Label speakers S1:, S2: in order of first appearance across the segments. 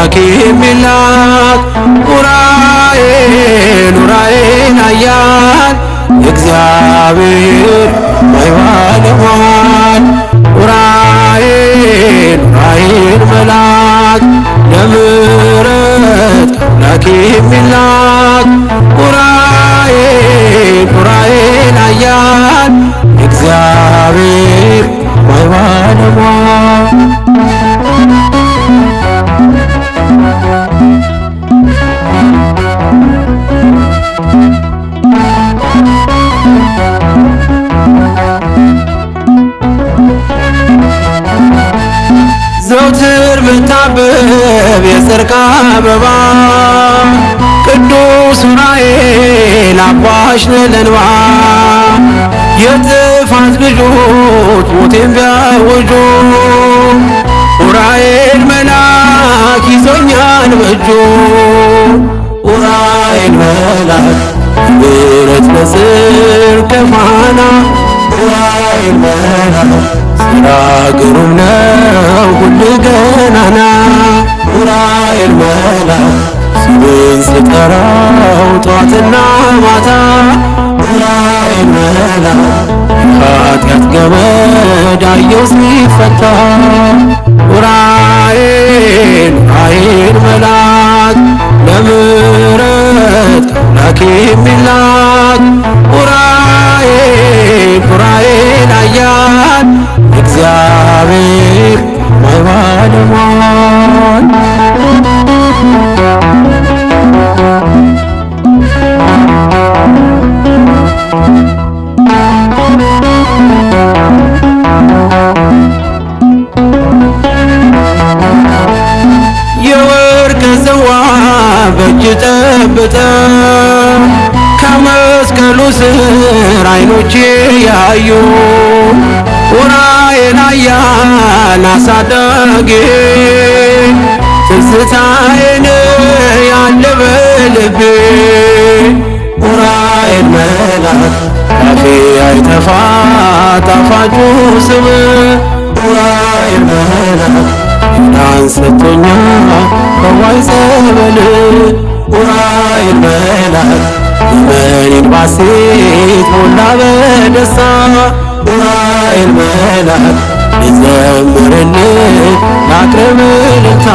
S1: አምላክ የሚላክ ኡራኤል ኡራኤል ኃያል የእግዚአብሔር ባለሟል ኡራኤል ኡራኤል መልአክ ለምሕረት አምላክ የሚላክ ኡራኤል ኡራኤል ኃያል የእግዚአብሔር ባለሟል ዘውትር ምታብብ የጽድቅ አበባ ቅዱስ ኡራኤል አባሽ ነህ ለእንባ የጥፋት ልጆች ሞቴን ቢያውጁ ኡራኤል መልአክ ይዞኛል በእጁ ኡራኤል መልአክ ብረት ለጽድቅ ፋና ኡራኤል መልአክ ሥራ ግሩም ነው ሁሉ ገናና ኡራኤል መልአክ ስምህን ስጠራው ጠዋትና ማታ ኡራኤል መልአክ የኃጢአት ገመድ አየሁ ሲፈታ ኡራኤል ኡራኤል መልአክ ለምሕረት አምላክ የሚላክ ኡራኤል ኡራኤል ኃያል እግዚአብሔር ባለሟል የወርቅ ጽዋ በእጅ ጠብጠህ ከመስቀሉ ስር ዓይኖቼ ያዩ ኡራኤል ኃያል አሳዳጊ ትዝታዬን ያለ በልቤ ኡራኤል መልአክ ካፌ አይጠፋ ጣፋጩ ስምህ ኡራኤል መልአክ ዳን ሰጥቶኛል በዋይ ጸበል ኡራኤል መልአክ ዘመኔን ባሴት ሞላ በደስታ ኡራኤል መልአክ ልዘምርልህ ላቅርብ እልልታ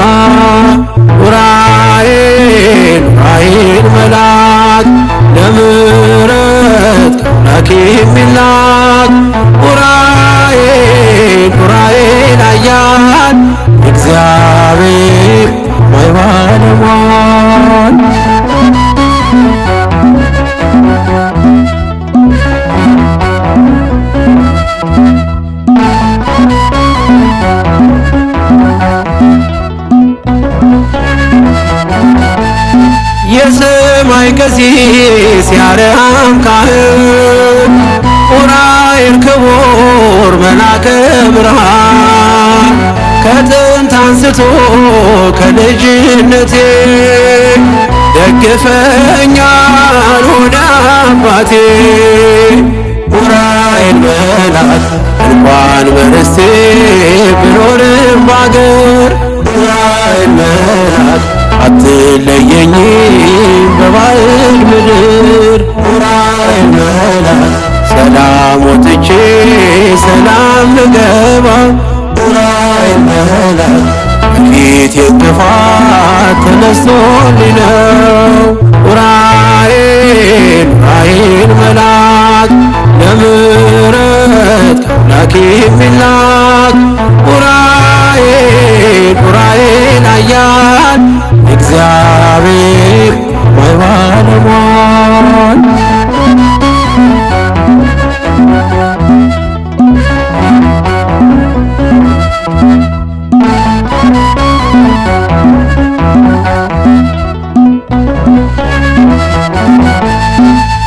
S1: ኡራኤል ኡራኤል መልአክ ለምሕረት አምላክ የሚላክ ኡራኤል ኡራኤል ኃያል እግዚአብሔር ባለሟል የሰማይ ቀሲስ የአርያም ካህን ኡራኤል ክቡር መልአከ ብርሃን ከጥንት አንስቶ ከልጅነቴ ደግፈኛል ወደ አባቴ ኡራኤል መልአክ እንኳን በርስቴ ብኖርም ባገር ኡራኤል መልአክ አትለየኝም በባዕድ ምድር ኡራኤል መልአክ ሰላም ወጥቼ ሰላም ልገባ ኡራኤል መልአክ ፊት የጥፋት ተነስቶልኝ ነው ኡራኤል ኡራኤል መልአክ ለምሕረት አምላክ የሚላክ ኡራኤል ኡራኤል ኃያል እግዚአብሔር ባለሟል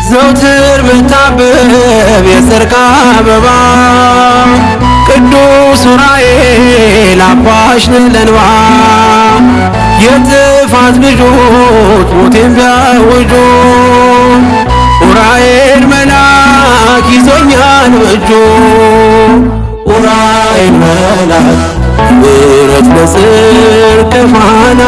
S1: ዘውትር ምታብብ የጽድቅ አበባ ቅዱስ ኡራኤል አባሽ ነህ ለእንባ የጥፋት ልጆች ሞቴን ቢያውጁ ኡራኤል መልአክ ይዞኛል በእጁ ኡራኤል መልአክ ብረት ለጽድቅ ፋና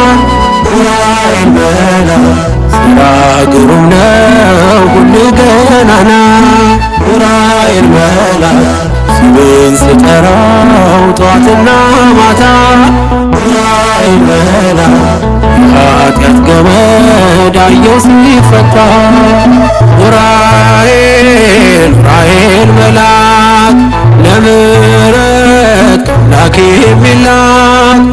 S1: መልአክ የኃጢአት ገመድ አየሁ ሲፈታ። ዑራኤል ዑራኤል መልአክ ለምሕረት ከአምላክ የሚላክ